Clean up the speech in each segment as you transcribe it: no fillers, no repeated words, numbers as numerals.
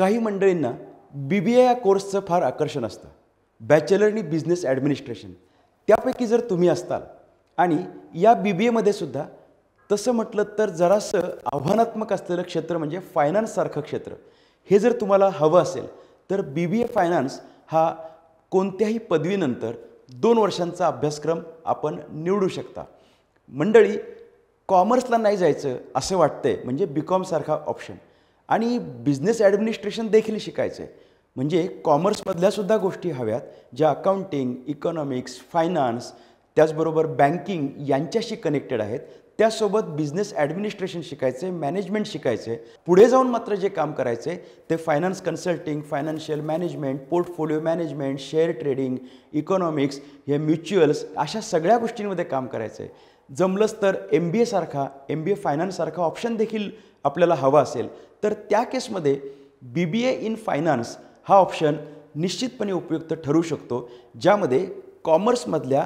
काही मंडळींना BBA या कोर्सचं फार आकर्षण असतं, बॅचलर इन बिझनेस ॲडमिनिस्ट्रेशन. त्यापैकी जर तुम्ही असताल आणि या BBAमध्ये सुद्धा तसं म्हटलं तर जरासं आव्हानात्मक असलेलं क्षेत्र म्हणजे फायनान्ससारखं क्षेत्र, हे जर तुम्हाला हवं असेल तर BBA फायनान्स हा कोणत्याही पदवीनंतर 2 वर्षांचा अभ्यासक्रम आपण निवडू शकता. मंडळी, कॉमर्सला नाही जायचं असं वाटतंय म्हणजे BCom सारखा ऑप्शन आणि बिझनेस ॲडमिनिस्ट्रेशन देखील शिकायचं आहे, म्हणजे कॉमर्समधल्यासुद्धा गोष्टी हव्यात ज्या अकाउंटिंग, इकॉनॉमिक्स, फायनान्स त्याचबरोबर बँकिंग यांच्याशी कनेक्टेड आहेत. त्यासोबत बिझनेस ॲडमिनिस्ट्रेशन शिकायचं आहे, मॅनेजमेंट शिकायचं आहे. पुढे जाऊन मात्र जे काम करायचं आहे ते finance consulting, financial management, portfolio management, share trading, economics, हे म्युच्युअल्स अशा सगळ्या गोष्टींमध्ये काम करायचं आहे. जमलंच तर MBA सारखा, MBA फायनान्ससारखा ऑप्शन देखील आपल्याला हवा असेल तर त्या केसमध्ये BBA इन फायनान्स हा ऑप्शन निश्चितपणे उपयुक्त ठरू शकतो, ज्यामध्ये कॉमर्समधल्या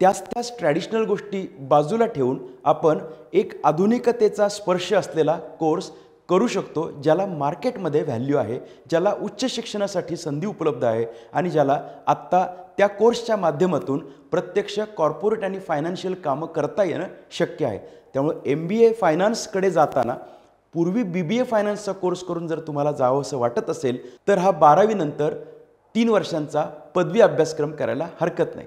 त्याच ट्रॅडिशनल गोष्टी बाजूला ठेवून आपण एक आधुनिकतेचा स्पर्श असलेला कोर्स करू शकतो, ज्याला मार्केटमध्ये व्हॅल्यू आहे, ज्याला उच्च शिक्षणासाठी संधी उपलब्ध आहे आणि ज्याला आत्ता त्या कोर्सच्या माध्यमातून प्रत्यक्ष कॉर्पोरेट आणि फायनान्शियल कामं करता येणं शक्य आहे. त्यामुळे MBA फायनान्सकडे जाताना पूर्वी BBA फायनान्सचा कोर्स करून जर तुम्हाला जावं असं वाटत असेल तर हा 12वी नंतर 3 वर्षांचा पदवी अभ्यासक्रम करायला हरकत नाही.